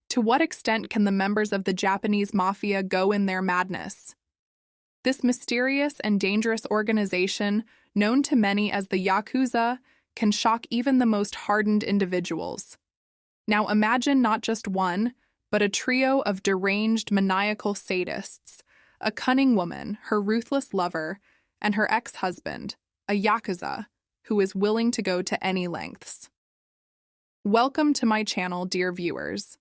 To what extent can the members of the Japanese mafia go in their madness? This mysterious and dangerous organization, known to many as the Yakuza, can shock even the most hardened individuals. Now imagine not just one, but a trio of deranged maniacal sadists, a cunning woman, her ruthless lover, and her ex-husband, a Yakuza, who is willing to go to any lengths. Welcome to my channel, dear viewers.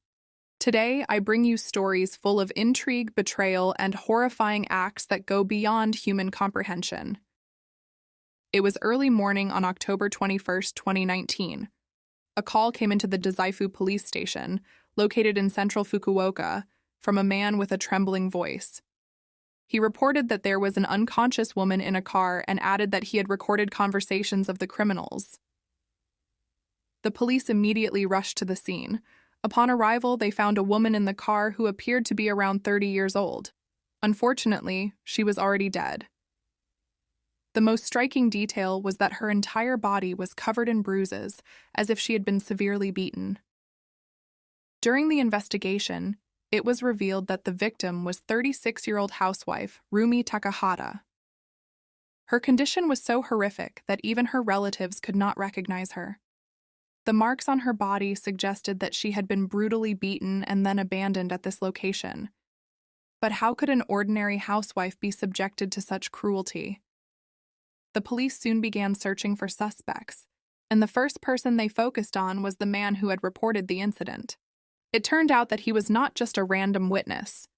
Today, I bring you stories full of intrigue, betrayal, and horrifying acts that go beyond human comprehension. It was early morning on October 21st, 2019. A call came into the Dazaifu police station, located in central Fukuoka, from a man with a trembling voice. He reported that there was an unconscious woman in a car and added that he had recorded conversations of the criminals. The police immediately rushed to the scene. Upon arrival, they found a woman in the car who appeared to be around 30 years old. Unfortunately, she was already dead. The most striking detail was that her entire body was covered in bruises, as if she had been severely beaten. During the investigation, it was revealed that the victim was 36-year-old housewife Rumi Takahata. Her condition was so horrific that even her relatives could not recognize her. The marks on her body suggested that she had been brutally beaten and then abandoned at this location. But how could an ordinary housewife be subjected to such cruelty? The police soon began searching for suspects, and the first person they focused on was the man who had reported the incident. It turned out that he was not just a random witness.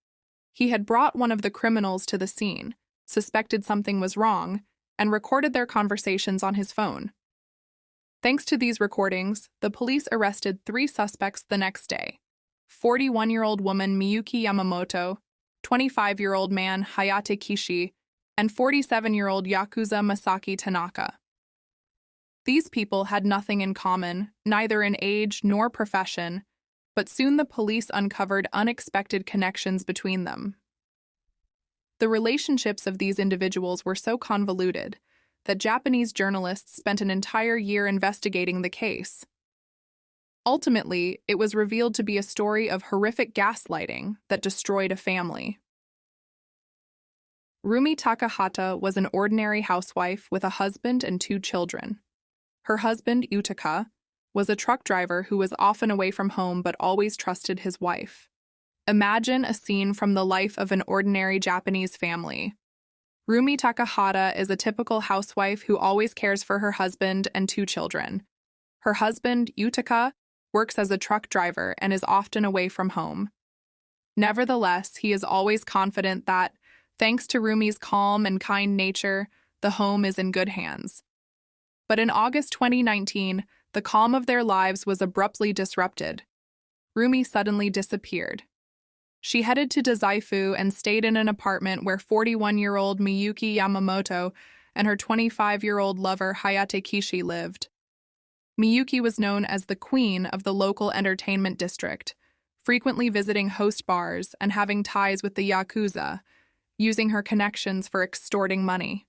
He had brought one of the criminals to the scene, suspected something was wrong, and recorded their conversations on his phone. Thanks to these recordings, the police arrested 3 suspects the next day: 41-year-old woman Miyuki Yamamoto, 25-year-old man Hayate Kishi, and 47-year-old Yakuza Masaki Tanaka. These people had nothing in common, neither in age nor profession, but soon the police uncovered unexpected connections between them. The relationships of these individuals were so convoluted that Japanese journalists spent an entire year investigating the case. Ultimately, it was revealed to be a story of horrific gaslighting that destroyed a family. Rumi Takahata was an ordinary housewife with a husband and 2 children. Her husband, Utaka, was a truck driver who was often away from home but always trusted his wife. Imagine a scene from the life of an ordinary Japanese family. Rumi Takahata is a typical housewife who always cares for her husband and 2 children. Her husband, Utaka, works as a truck driver and is often away from home. Nevertheless, he is always confident that, thanks to Rumi's calm and kind nature, the home is in good hands. But in August 2019, the calm of their lives was abruptly disrupted. Rumi suddenly disappeared. She headed to Dazaifu and stayed in an apartment where 41-year-old Miyuki Yamamoto and her 25-year-old lover Hayate Kishi lived. Miyuki was known as the queen of the local entertainment district, frequently visiting host bars and having ties with the Yakuza, using her connections for extorting money.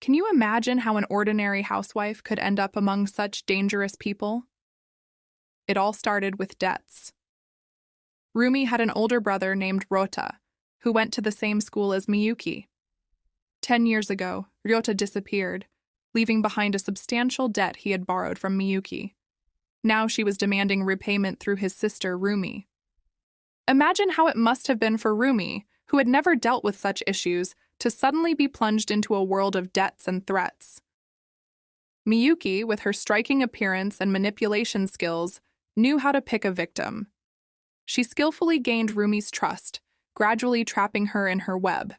Can you imagine how an ordinary housewife could end up among such dangerous people? It all started with debts. Rumi had an older brother named Ryota, who went to the same school as Miyuki. 10 years ago, Ryota disappeared, leaving behind a substantial debt he had borrowed from Miyuki. Now she was demanding repayment through his sister, Rumi. Imagine how it must have been for Rumi, who had never dealt with such issues, to suddenly be plunged into a world of debts and threats. Miyuki, with her striking appearance and manipulation skills, knew how to pick a victim. She skillfully gained Rumi's trust, gradually trapping her in her web.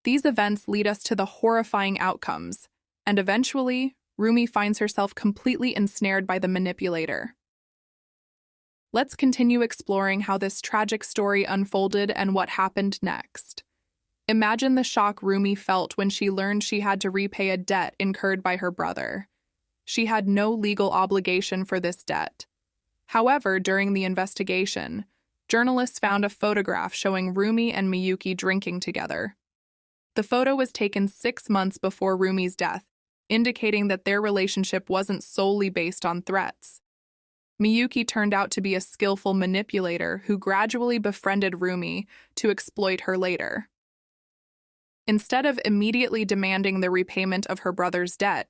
These events lead us to the horrifying outcomes, and eventually, Rumi finds herself completely ensnared by the manipulator. Let's continue exploring how this tragic story unfolded and what happened next. Imagine the shock Rumi felt when she learned she had to repay a debt incurred by her brother. She had no legal obligation for this debt. However, during the investigation, journalists found a photograph showing Rumi and Miyuki drinking together. The photo was taken 6 months before Rumi's death, indicating that their relationship wasn't solely based on threats. Miyuki turned out to be a skillful manipulator who gradually befriended Rumi to exploit her later. Instead of immediately demanding the repayment of her brother's debt,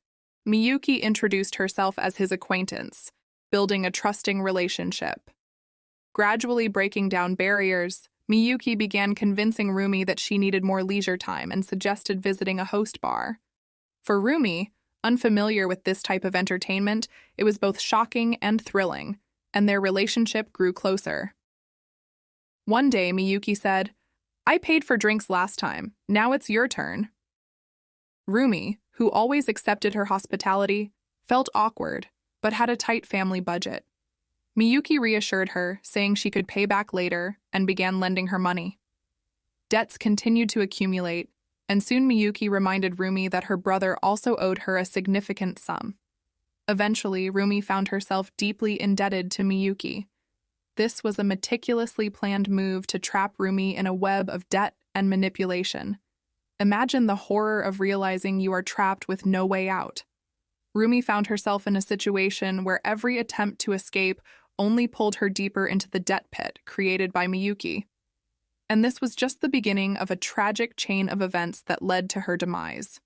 Miyuki introduced herself as his acquaintance, building a trusting relationship. Gradually breaking down barriers, Miyuki began convincing Rumi that she needed more leisure time and suggested visiting a host bar. For Rumi, unfamiliar with this type of entertainment, it was both shocking and thrilling, and their relationship grew closer. One day, Miyuki said, "I paid for drinks last time. Now it's your turn." Rumi, who always accepted her hospitality, felt awkward, but had a tight family budget. Miyuki reassured her, saying she could pay back later, and began lending her money. Debts continued to accumulate, and soon Miyuki reminded Rumi that her brother also owed her a significant sum. Eventually, Rumi found herself deeply indebted to Miyuki. This was a meticulously planned move to trap Rumi in a web of debt and manipulation. Imagine the horror of realizing you are trapped with no way out. Rumi found herself in a situation where every attempt to escape only pulled her deeper into the debt pit created by Miyuki. And this was just the beginning of a tragic chain of events that led to her demise.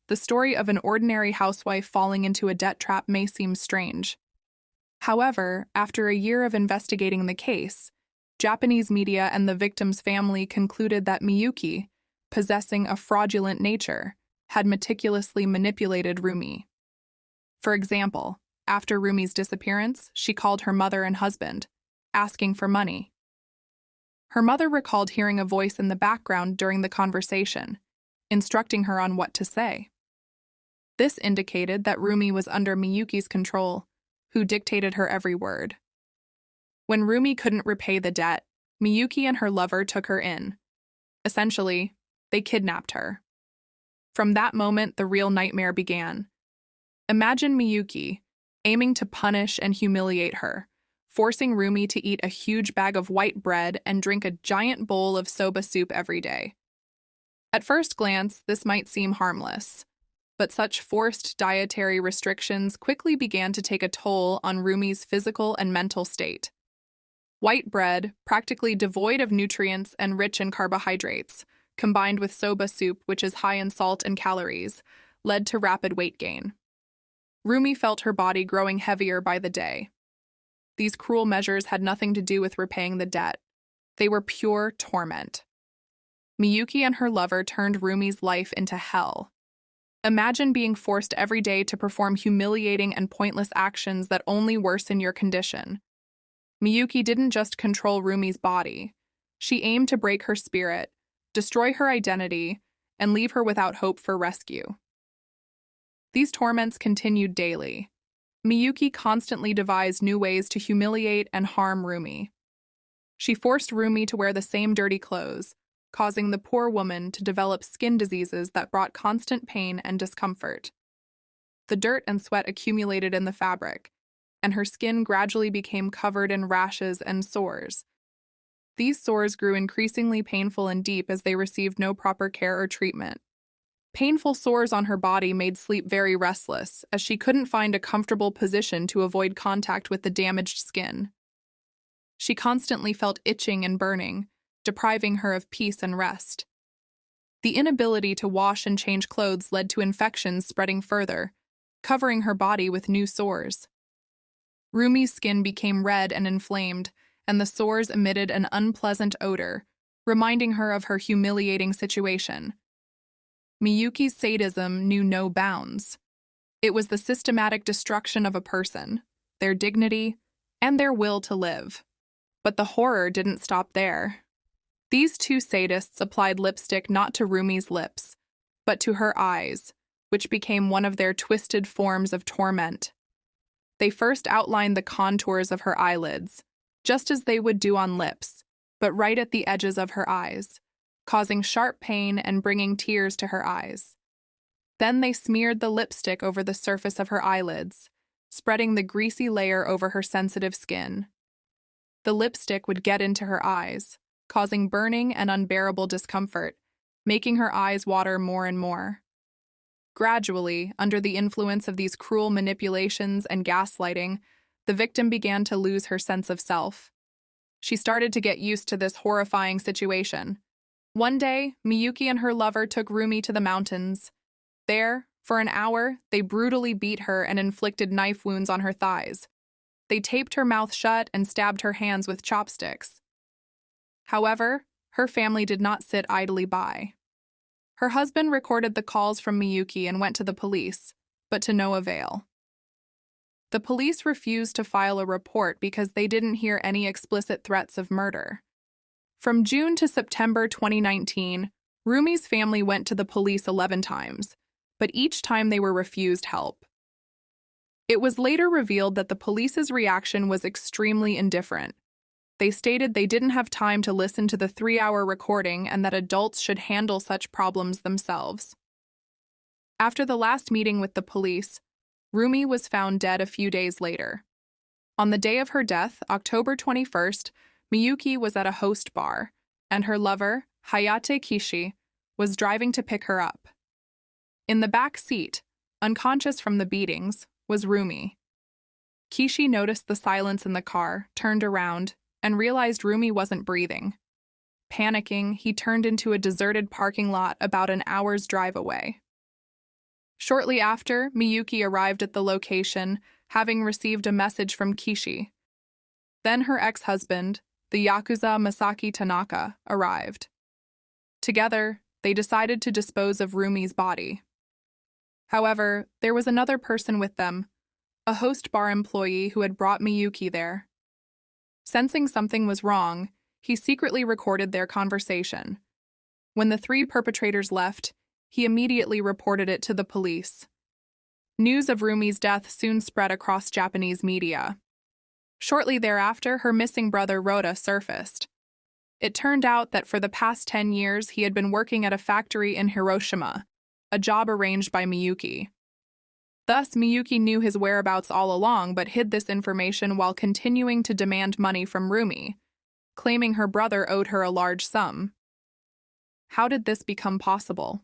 The story of an ordinary housewife falling into a debt trap may seem strange. However, after a year of investigating the case, Japanese media and the victim's family concluded that Miyuki, possessing a fraudulent nature, had meticulously manipulated Rumi. For example, after Rumi's disappearance, she called her mother and husband, asking for money. Her mother recalled hearing a voice in the background during the conversation, instructing her on what to say. This indicated that Rumi was under Miyuki's control, who dictated her every word. When Rumi couldn't repay the debt, Miyuki and her lover took her in. Essentially, they kidnapped her. From that moment, the real nightmare began. Imagine Miyuki, aiming to punish and humiliate her, forcing Rumi to eat a huge bag of white bread and drink a giant bowl of soba soup every day. At first glance, this might seem harmless, but such forced dietary restrictions quickly began to take a toll on Rumi's physical and mental state. White bread, practically devoid of nutrients and rich in carbohydrates, combined with soba soup, which is high in salt and calories, led to rapid weight gain. Rumi felt her body growing heavier by the day. These cruel measures had nothing to do with repaying the debt. They were pure torment. Miyuki and her lover turned Rumi's life into hell. Imagine being forced every day to perform humiliating and pointless actions that only worsen your condition. Miyuki didn't just control Rumi's body. She aimed to break her spirit, destroy her identity, and leave her without hope for rescue. These torments continued daily. Miyuki constantly devised new ways to humiliate and harm Rumi. She forced Rumi to wear the same dirty clothes, causing the poor woman to develop skin diseases that brought constant pain and discomfort. The dirt and sweat accumulated in the fabric, and her skin gradually became covered in rashes and sores. These sores grew increasingly painful and deep as they received no proper care or treatment. Painful sores on her body made sleep very restless, as she couldn't find a comfortable position to avoid contact with the damaged skin. She constantly felt itching and burning, depriving her of peace and rest. The inability to wash and change clothes led to infections spreading further, covering her body with new sores. Rumi's skin became red and inflamed, and the sores emitted an unpleasant odor, reminding her of her humiliating situation. Miyuki's sadism knew no bounds. It was the systematic destruction of a person, their dignity, and their will to live. But the horror didn't stop there. These two sadists applied lipstick not to Rumi's lips, but to her eyes, which became one of their twisted forms of torment. They first outlined the contours of her eyelids, just as they would do on lips, but right at the edges of her eyes, causing sharp pain and bringing tears to her eyes. Then they smeared the lipstick over the surface of her eyelids, spreading the greasy layer over her sensitive skin. The lipstick would get into her eyes, causing burning and unbearable discomfort, making her eyes water more and more. Gradually, under the influence of these cruel manipulations and gaslighting, the victim began to lose her sense of self. She started to get used to this horrifying situation. One day, Miyuki and her lover took Rumi to the mountains. There, for an hour, they brutally beat her and inflicted knife wounds on her thighs. They taped her mouth shut and stabbed her hands with chopsticks. However, her family did not sit idly by. Her husband recorded the calls from Miyuki and went to the police, but to no avail. The police refused to file a report because they didn't hear any explicit threats of murder. From June to September 2019, Rumi's family went to the police 11 times, but each time they were refused help. It was later revealed that the police's reaction was extremely indifferent. They stated they didn't have time to listen to the 3-hour recording and that adults should handle such problems themselves. After the last meeting with the police, Rumi was found dead a few days later. On the day of her death, October 21st, Miyuki was at a host bar, and her lover, Hayate Kishi, was driving to pick her up. In the back seat, unconscious from the beatings, was Rumi. Kishi noticed the silence in the car, turned around, and realized Rumi wasn't breathing. Panicking, he turned into a deserted parking lot about an hour's drive away. Shortly after, Miyuki arrived at the location, having received a message from Kishi. Then her ex-husband, the Yakuza Masaki Tanaka, arrived. Together, they decided to dispose of Rumi's body. However, there was another person with them, a host bar employee who had brought Miyuki there. Sensing something was wrong, he secretly recorded their conversation. When the 3 perpetrators left, he immediately reported it to the police. News of Rumi's death soon spread across Japanese media. Shortly thereafter, her missing brother Rota surfaced. It turned out that for the past 10 years he had been working at a factory in Hiroshima, a job arranged by Miyuki. Thus, Miyuki knew his whereabouts all along but hid this information while continuing to demand money from Rumi, claiming her brother owed her a large sum. How did this become possible?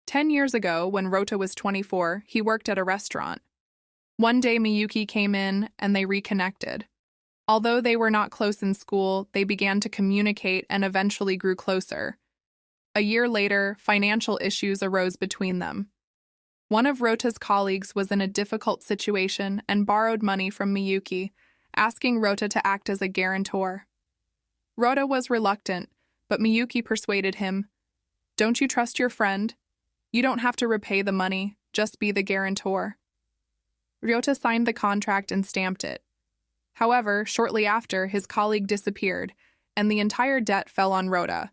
10 years ago, when Rota was 24, he worked at a restaurant. One day Miyuki came in and they reconnected. Although they were not close in school, they began to communicate and eventually grew closer. A year later, financial issues arose between them. One of Rota's colleagues was in a difficult situation and borrowed money from Miyuki, asking Rota to act as a guarantor. Rota was reluctant, but Miyuki persuaded him. "Don't you trust your friend? You don't have to repay the money, just be the guarantor." Ryota signed the contract and stamped it. However, shortly after, his colleague disappeared, and the entire debt fell on Rota.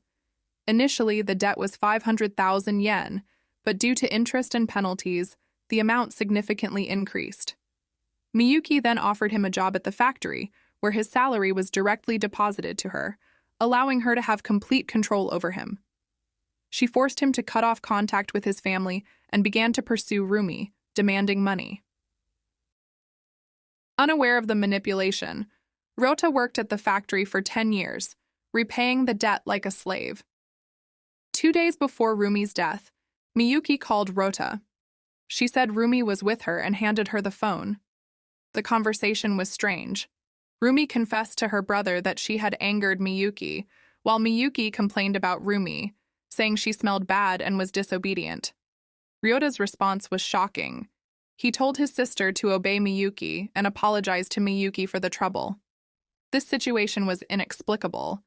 Initially, the debt was 500,000 yen, but due to interest and penalties, the amount significantly increased. Miyuki then offered him a job at the factory, where his salary was directly deposited to her, allowing her to have complete control over him. She forced him to cut off contact with his family and began to pursue Rumi, demanding money. Unaware of the manipulation, Rota worked at the factory for 10 years, repaying the debt like a slave. 2 days before Rumi's death, Miyuki called Rota. She said Rumi was with her and handed her the phone. The conversation was strange. Rumi confessed to her brother that she had angered Miyuki, while Miyuki complained about Rumi, saying she smelled bad and was disobedient. Ryota's response was shocking. He told his sister to obey Miyuki and apologized to Miyuki for the trouble. This situation was inexplicable,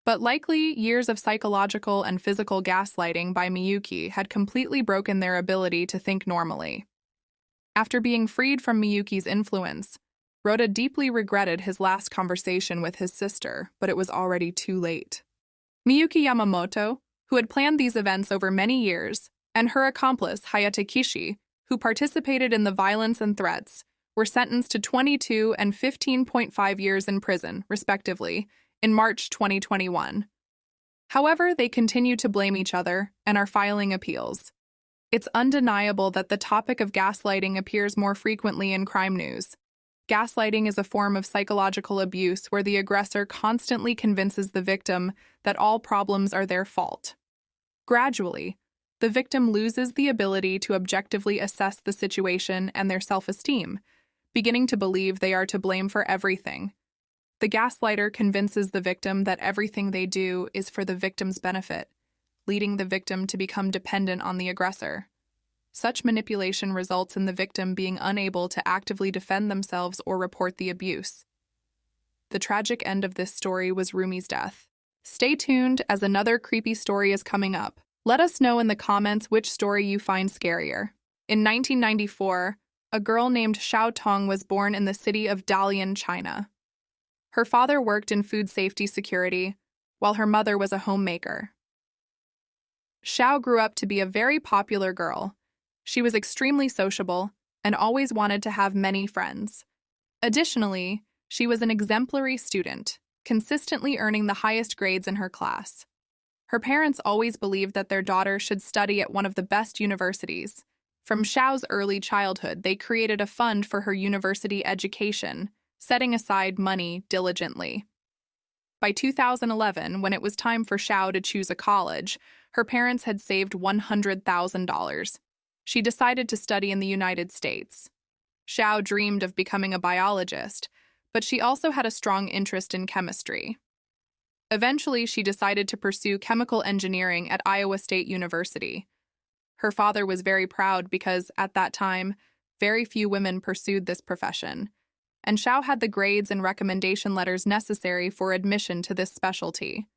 but likely years of psychological and physical gaslighting by Miyuki had completely broken their ability to think normally. After being freed from Miyuki's influence, Rota deeply regretted his last conversation with his sister, but it was already too late. Miyuki Yamamoto, who had planned these events over many years, and her accomplice Hayate Kishi, who participated in the violence and threats, were sentenced to 22 and 15.5 years in prison, respectively, in March 2021. However, they continue to blame each other and are filing appeals. It's undeniable that the topic of gaslighting appears more frequently in crime news. Gaslighting is a form of psychological abuse where the aggressor constantly convinces the victim that all problems are their fault. Gradually, the victim loses the ability to objectively assess the situation and their self-esteem, beginning to believe they are to blame for everything. The gaslighter convinces the victim that everything they do is for the victim's benefit, leading the victim to become dependent on the aggressor. Such manipulation results in the victim being unable to actively defend themselves or report the abuse. The tragic end of this story was Rumi's death. Stay tuned as another creepy story is coming up. Let us know in the comments which story you find scarier. In 1994, a girl named Xiao Tong was born in the city of Dalian, China. Her father worked in food safety security, while her mother was a homemaker. Xiao grew up to be a very popular girl. She was extremely sociable and always wanted to have many friends. Additionally, she was an exemplary student, consistently earning the highest grades in her class. Her parents always believed that their daughter should study at one of the best universities. From Xiao's early childhood, they created a fund for her university education, setting aside money diligently. By 2011, when it was time for Xiao to choose a college, her parents had saved $100,000. She decided to study in the United States. Xiao dreamed of becoming a biologist, but she also had a strong interest in chemistry. Eventually, she decided to pursue chemical engineering at Iowa State University. Her father was very proud because, at that time, very few women pursued this profession, and Xiao had the grades and recommendation letters necessary for admission to this specialty.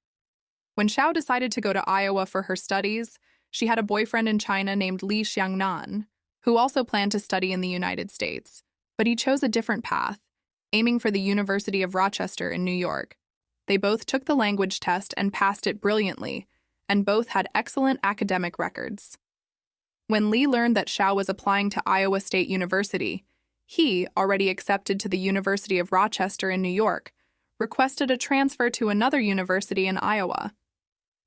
When Xiao decided to go to Iowa for her studies, she had a boyfriend in China named Li Xiangnan, who also planned to study in the United States, but he chose a different path, aiming for the University of Rochester in New York. They both took the language test and passed it brilliantly, and both had excellent academic records. When Li learned that Xiao was applying to Iowa State University, he, already accepted to the University of Rochester in New York, requested a transfer to another university in Iowa.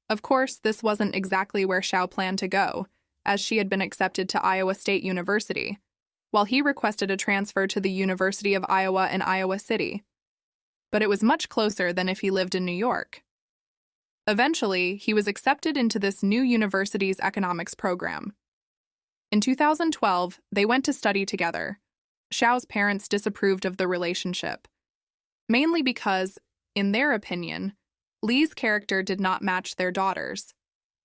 Of course, this wasn't exactly where Xiao planned to go, as she had been accepted to Iowa State University, while he requested a transfer to the University of Iowa in Iowa City. But it was much closer than if he lived in New York. Eventually, he was accepted into this new university's economics program. In 2012, they went to study together. Xiao's parents disapproved of the relationship, mainly because, in their opinion, Li's character did not match their daughter's.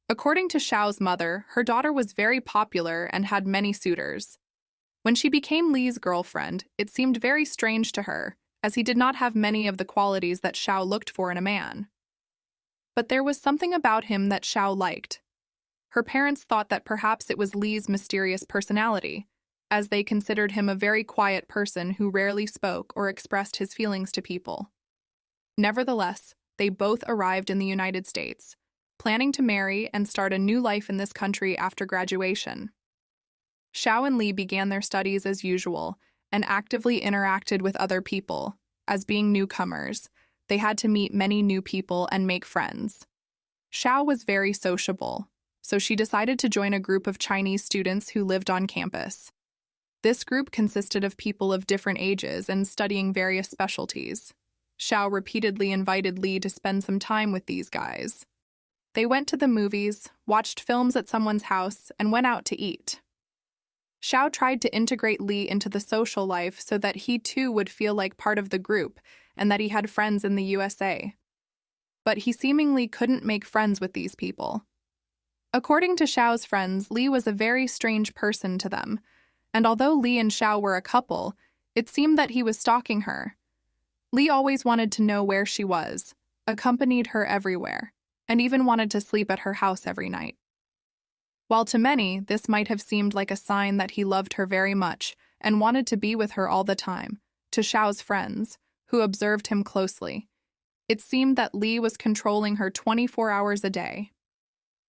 According to Xiao's mother, her daughter was very popular and had many suitors. When she became Li's girlfriend, it seemed very strange to her, as he did not have many of the qualities that Xiao looked for in a man. But there was something about him that Xiao liked. Her parents thought that perhaps it was Li's mysterious personality, as they considered him a very quiet person who rarely spoke or expressed his feelings to people. Nevertheless, they both arrived in the United States, planning to marry and start a new life in this country after graduation. Xiao and Li began their studies as usual and actively interacted with other people. As being newcomers, they had to meet many new people and make friends. Xiao was very sociable, so she decided to join a group of Chinese students who lived on campus. This group consisted of people of different ages and studying various specialties. Xiao repeatedly invited Li to spend some time with these guys. They went to the movies, watched films at someone's house, and went out to eat. Xiao tried to integrate Li into the social life so that he too would feel like part of the group and that he had friends in the USA. But he seemingly couldn't make friends with these people. According to Xiao's friends, Li was a very strange person to them, and although Li and Xiao were a couple, it seemed that he was stalking her. Li always wanted to know where she was, accompanied her everywhere, and even wanted to sleep at her house every night. While to many, this might have seemed like a sign that he loved her very much and wanted to be with her all the time, to Xiao's friends, who observed him closely, it seemed that Li was controlling her 24 hours a day.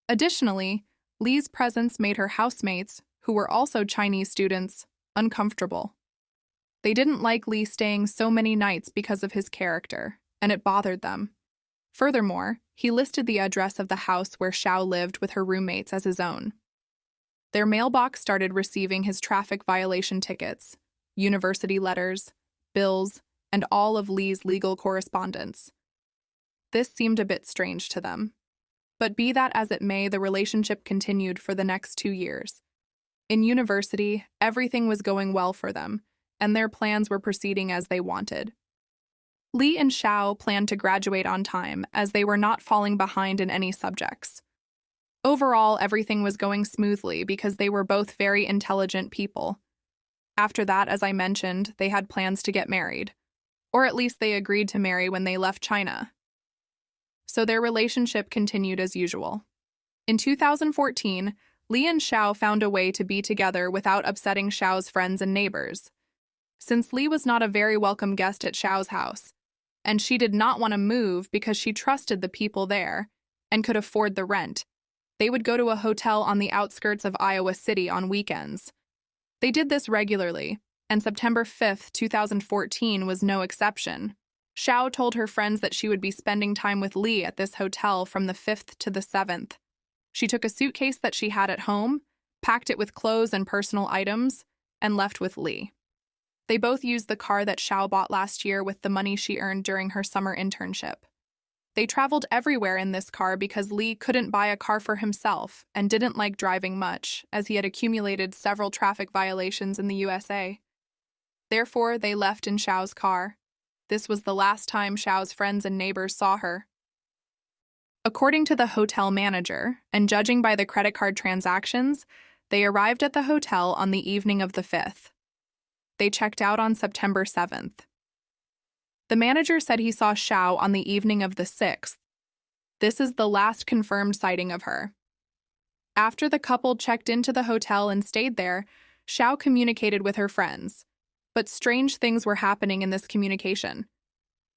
Additionally, Li's presence made her housemates, who were also Chinese students, uncomfortable. They didn't like Li staying so many nights because of his character, and it bothered them. Furthermore, he listed the address of the house where Xiao lived with her roommates as his own. Their mailbox started receiving his traffic violation tickets, university letters, bills, and all of Li's legal correspondence. This seemed a bit strange to them. But be that as it may, the relationship continued for the next 2 years. In university, everything was going well for them, and their plans were proceeding as they wanted. Li and Xiao planned to graduate on time, as they were not falling behind in any subjects. Overall, everything was going smoothly because they were both very intelligent people. After that, as I mentioned, they had plans to get married. Or at least they agreed to marry when they left China. So their relationship continued as usual. In 2014, Li and Xiao found a way to be together without upsetting Xiao's friends and neighbors. Since Li was not a very welcome guest at Xiao's house, and she did not want to move because she trusted the people there and could afford the rent, they would go to a hotel on the outskirts of Iowa City on weekends. They did this regularly, and September 5, 2014 was no exception. Xiao told her friends that she would be spending time with Li at this hotel from the 5th to the 7th. She took a suitcase that she had at home, packed it with clothes and personal items, and left with Li. They both used the car that Xiao bought last year with the money she earned during her summer internship. They traveled everywhere in this car because Li couldn't buy a car for himself and didn't like driving much, as he had accumulated several traffic violations in the USA. Therefore, they left in Xiao's car. This was the last time Xiao's friends and neighbors saw her. According to the hotel manager, and judging by the credit card transactions, they arrived at the hotel on the evening of the 5th. They checked out on September 7th. The manager said he saw Xiao on the evening of the 6th. This is the last confirmed sighting of her. After the couple checked into the hotel and stayed there, Xiao communicated with her friends. But strange things were happening in this communication.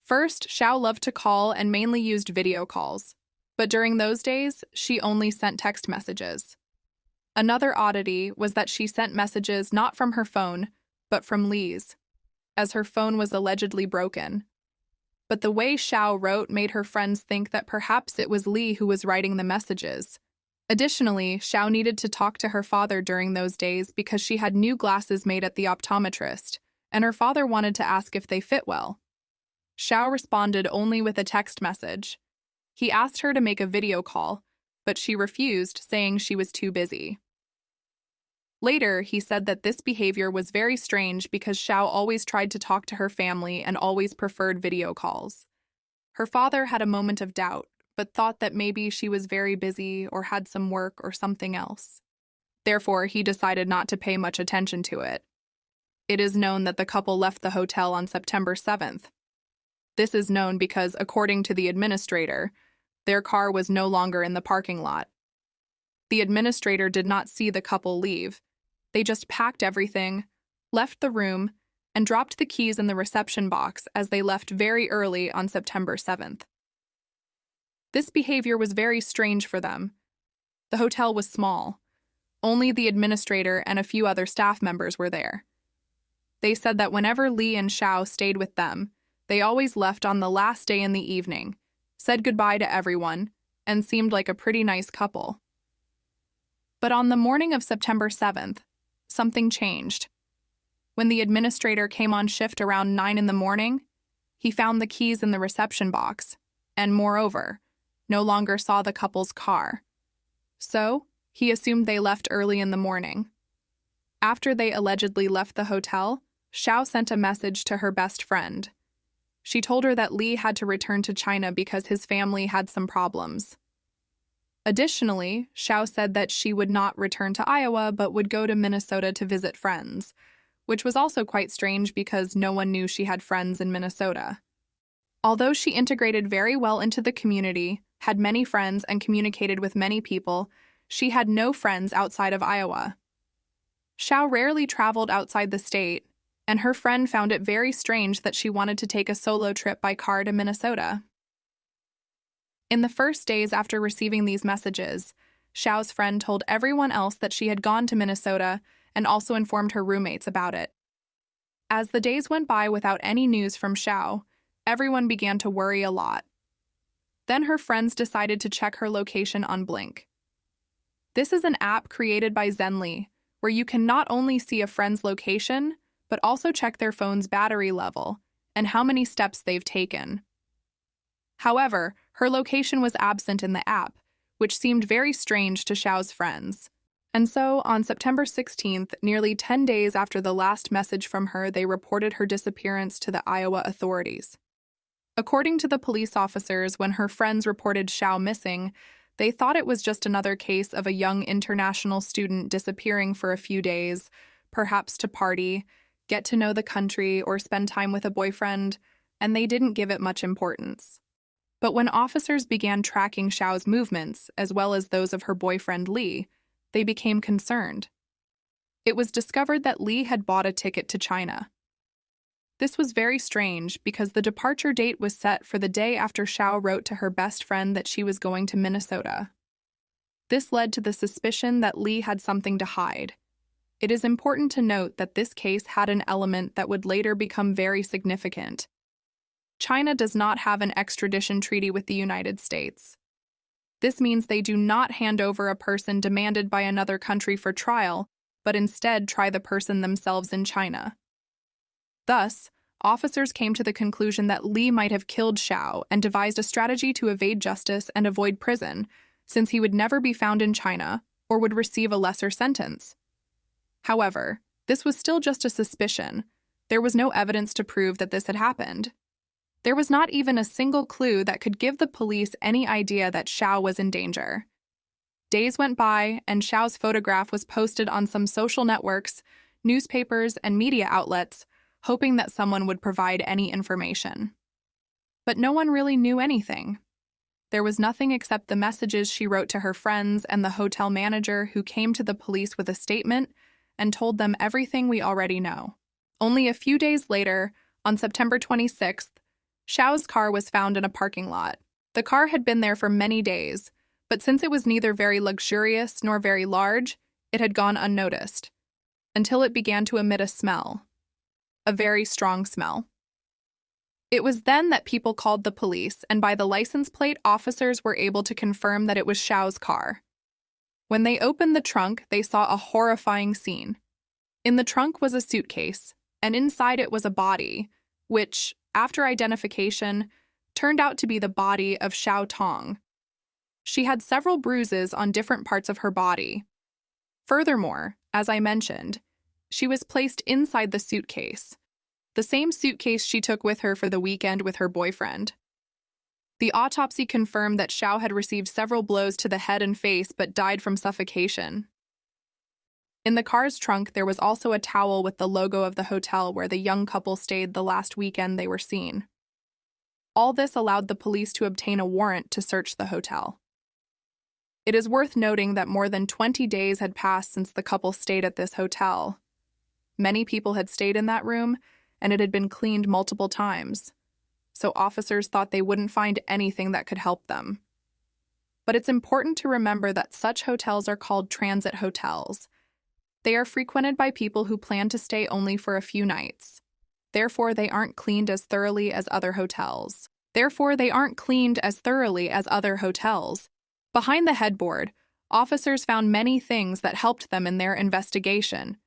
First, Xiao loved to call and mainly used video calls. But during those days, she only sent text messages. Another oddity was that she sent messages not from her phone, but from Li's, as her phone was allegedly broken. But the way Xiao wrote made her friends think that perhaps it was Li who was writing the messages. Additionally, Xiao needed to talk to her father during those days because she had new glasses made at the optometrist, and her father wanted to ask if they fit well. Xiao responded only with a text message. He asked her to make a video call, but she refused, saying she was too busy. Later, he said that this behavior was very strange because Xiao always tried to talk to her family and always preferred video calls. Her father had a moment of doubt, but thought that maybe she was very busy or had some work or something else. Therefore, he decided not to pay much attention to it. It is known that the couple left the hotel on September 7th. This is known because, according to the administrator, their car was no longer in the parking lot. The administrator did not see the couple leave. They just packed everything, left the room, and dropped the keys in the reception box as they left very early on September 7th. This behavior was very strange for them. The hotel was small. Only the administrator and a few other staff members were there. They said that whenever Li and Xiao stayed with them, they always left on the last day in the evening, said goodbye to everyone, and seemed like a pretty nice couple. But on the morning of September 7th, something changed. When the administrator came on shift around 9 in the morning, he found the keys in the reception box, and moreover, no longer saw the couple's car. So, he assumed they left early in the morning. After they allegedly left the hotel, Xiao sent a message to her best friend. She told her that Li had to return to China because his family had some problems. Additionally, Xiao said that she would not return to Iowa but would go to Minnesota to visit friends, which was also quite strange because no one knew she had friends in Minnesota. Although she integrated very well into the community, had many friends, and communicated with many people, she had no friends outside of Iowa. Xiao rarely traveled outside the state, and her friend found it very strange that she wanted to take a solo trip by car to Minnesota. In the first days after receiving these messages, Xiao's friend told everyone else that she had gone to Minnesota and also informed her roommates about it. As the days went by without any news from Xiao, everyone began to worry a lot. Then her friends decided to check her location on Blink. This is an app created by Zenly, where you can not only see a friend's location, but also check their phone's battery level and how many steps they've taken. However, her location was absent in the app, which seemed very strange to Xiao's friends. And so, on September 16th, nearly 10 days after the last message from her, they reported her disappearance to the Iowa authorities. According to the police officers, when her friends reported Xiao missing, they thought it was just another case of a young international student disappearing for a few days, perhaps to party, get to know the country, or spend time with a boyfriend, and they didn't give it much importance. But when officers began tracking Xiao's movements, as well as those of her boyfriend Li, they became concerned. It was discovered that Li had bought a ticket to China. This was very strange because the departure date was set for the day after Xiao wrote to her best friend that she was going to Minnesota. This led to the suspicion that Li had something to hide. It is important to note that this case had an element that would later become very significant. China does not have an extradition treaty with the United States. This means they do not hand over a person demanded by another country for trial, but instead try the person themselves in China. Thus, officers came to the conclusion that Li might have killed Xiao and devised a strategy to evade justice and avoid prison, since he would never be found in China or would receive a lesser sentence. However, this was still just a suspicion. There was no evidence to prove that this had happened. There was not even a single clue that could give the police any idea that Xiao was in danger. Days went by, and Xiao's photograph was posted on some social networks, newspapers, and media outlets, hoping that someone would provide any information. But no one really knew anything. There was nothing except the messages she wrote to her friends and the hotel manager who came to the police with a statement and told them everything we already know. Only a few days later, on September 26th, Xiao's car was found in a parking lot. The car had been there for many days, but since it was neither very luxurious nor very large, it had gone unnoticed, until it began to emit a smell. A very strong smell. It was then that people called the police, and by the license plate, officers were able to confirm that it was Xiao's car. When they opened the trunk, they saw a horrifying scene. In the trunk was a suitcase, and inside it was a body, which, after identification, turned out to be the body of Xiao Tong. She had several bruises on different parts of her body. Furthermore, as I mentioned, she was placed inside the suitcase, the same suitcase she took with her for the weekend with her boyfriend. The autopsy confirmed that Xiao had received several blows to the head and face but died from suffocation. In the car's trunk, there was also a towel with the logo of the hotel where the young couple stayed the last weekend they were seen. All this allowed the police to obtain a warrant to search the hotel. It is worth noting that more than 20 days had passed since the couple stayed at this hotel. Many people had stayed in that room, and it had been cleaned multiple times, so officers thought they wouldn't find anything that could help them. But it's important to remember that such hotels are called transit hotels. They are frequented by people who plan to stay only for a few nights. Therefore, they aren't cleaned as thoroughly as other hotels. Behind the headboard, officers found many things that helped them in their investigation.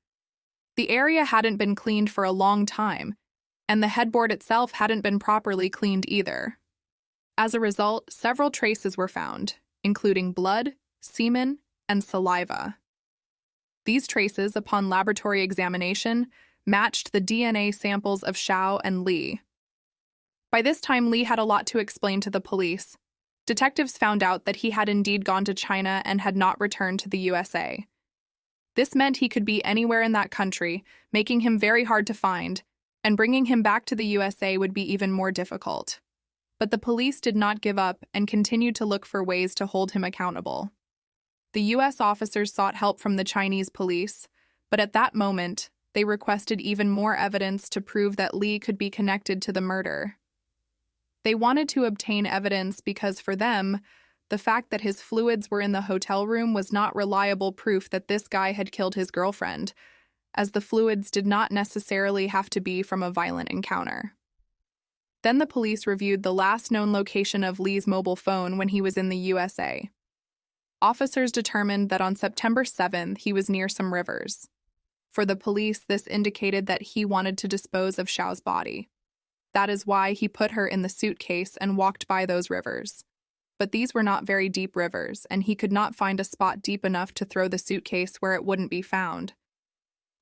The area hadn't been cleaned for a long time, and the headboard itself hadn't been properly cleaned either. As a result, several traces were found, including blood, semen, and saliva. These traces, upon laboratory examination, matched the DNA samples of Xiao and Li. By this time, Li had a lot to explain to the police. Detectives found out that he had indeed gone to China and had not returned to the USA. This meant he could be anywhere in that country, making him very hard to find, and bringing him back to the USA would be even more difficult. But the police did not give up and continued to look for ways to hold him accountable. The U.S. officers sought help from the Chinese police, but at that moment, they requested even more evidence to prove that Li could be connected to the murder. They wanted to obtain evidence because for them, the fact that his fluids were in the hotel room was not reliable proof that this guy had killed his girlfriend, as the fluids did not necessarily have to be from a violent encounter. Then the police reviewed the last known location of Li's mobile phone when he was in the USA. Officers determined that on September 7th he was near some rivers. For the police, this indicated that he wanted to dispose of Xiao's body. That is why he put her in the suitcase and walked by those rivers. but these were not very deep rivers, and he could not find a spot deep enough to throw the suitcase where it wouldn't be found.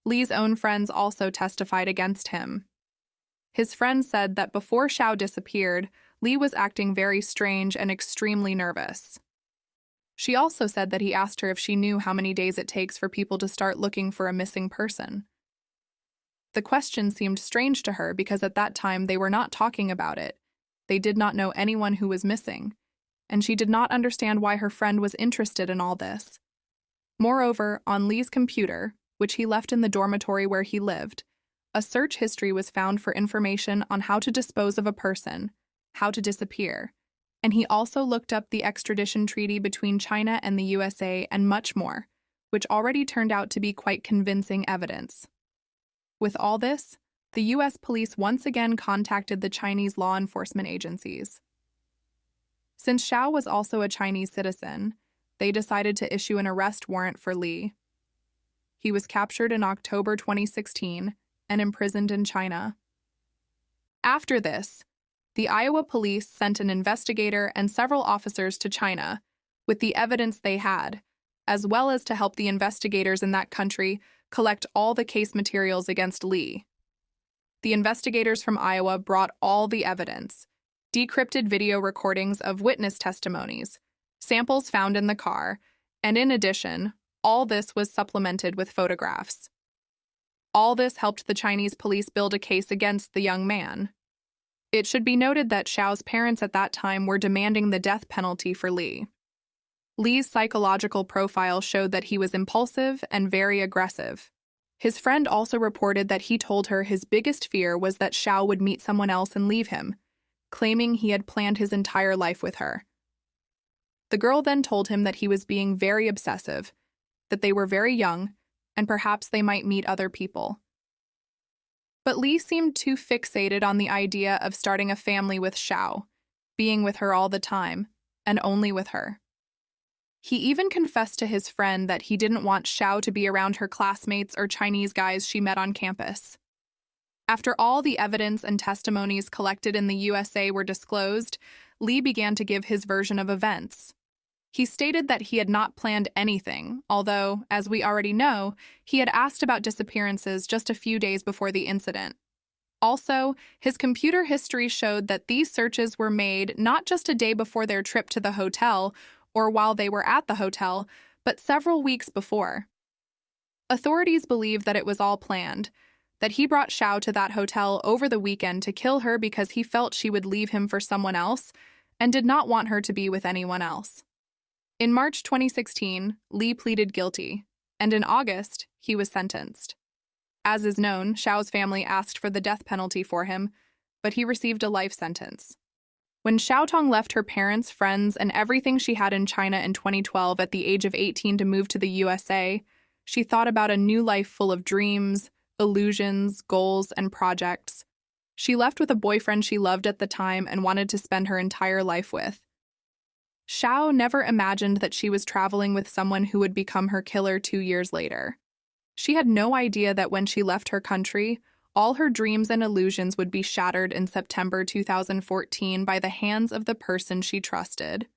Li's own friends also testified against him. His friends said that before Xiao disappeared, Li was acting very strange and extremely nervous. She also said that he asked her if she knew how many days it takes for people to start looking for a missing person. The question seemed strange to her because at that time they were not talking about it. They did not know anyone who was missing, and she did not understand why her friend was interested in all this. Moreover, on Li's computer, which he left in the dormitory where he lived, a search history was found for information on how to dispose of a person, how to disappear, and he also looked up the extradition treaty between China and the USA and much more, which already turned out to be quite convincing evidence. With all this, the U.S. police once again contacted the Chinese law enforcement agencies. Since Xiao was also a Chinese citizen, they decided to issue an arrest warrant for Li. He was captured in October 2016 and imprisoned in China. After this, the Iowa police sent an investigator and several officers to China with the evidence they had, as well as to help the investigators in that country collect all the case materials against Li. The investigators from Iowa brought all the evidence, decrypted video recordings of witness testimonies, samples found in the car, and in addition, all this was supplemented with photographs. All this helped the Chinese police build a case against the young man. It should be noted that Xiao's parents at that time were demanding the death penalty for Li. Li's psychological profile showed that he was impulsive and very aggressive. His friend also reported that he told her his biggest fear was that Xiao would meet someone else and leave him, claiming he had planned his entire life with her. The girl then told him that he was being very obsessive, that they were very young, and perhaps they might meet other people. But Li seemed too fixated on the idea of starting a family with Xiao, being with her all the time, and only with her. He even confessed to his friend that he didn't want Xiao to be around her classmates or Chinese guys she met on campus. After all the evidence and testimonies collected in the USA were disclosed, Li began to give his version of events. He stated that he had not planned anything, although, as we already know, he had asked about disappearances just a few days before the incident. Also, his computer history showed that these searches were made not just a day before their trip to the hotel or while they were at the hotel, but several weeks before. Authorities believe that it was all planned, that he brought Xiao to that hotel over the weekend to kill her because he felt she would leave him for someone else and did not want her to be with anyone else. In March 2016, Li pleaded guilty, and in August, he was sentenced. As is known, Xiao's family asked for the death penalty for him, but he received a life sentence. When Xiaotong left her parents, friends, and everything she had in China in 2012 at the age of 18 to move to the USA, she thought about a new life full of dreams, illusions, goals, and projects. She left with a boyfriend she loved at the time and wanted to spend her entire life with. Xiao never imagined that she was traveling with someone who would become her killer 2 years later. She had no idea that when she left her country, all her dreams and illusions would be shattered in September 2014 by the hands of the person she trusted.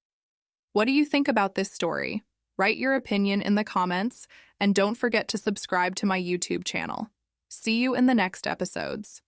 What do you think about this story? Write your opinion in the comments, and don't forget to subscribe to my YouTube channel. See you in the next episodes.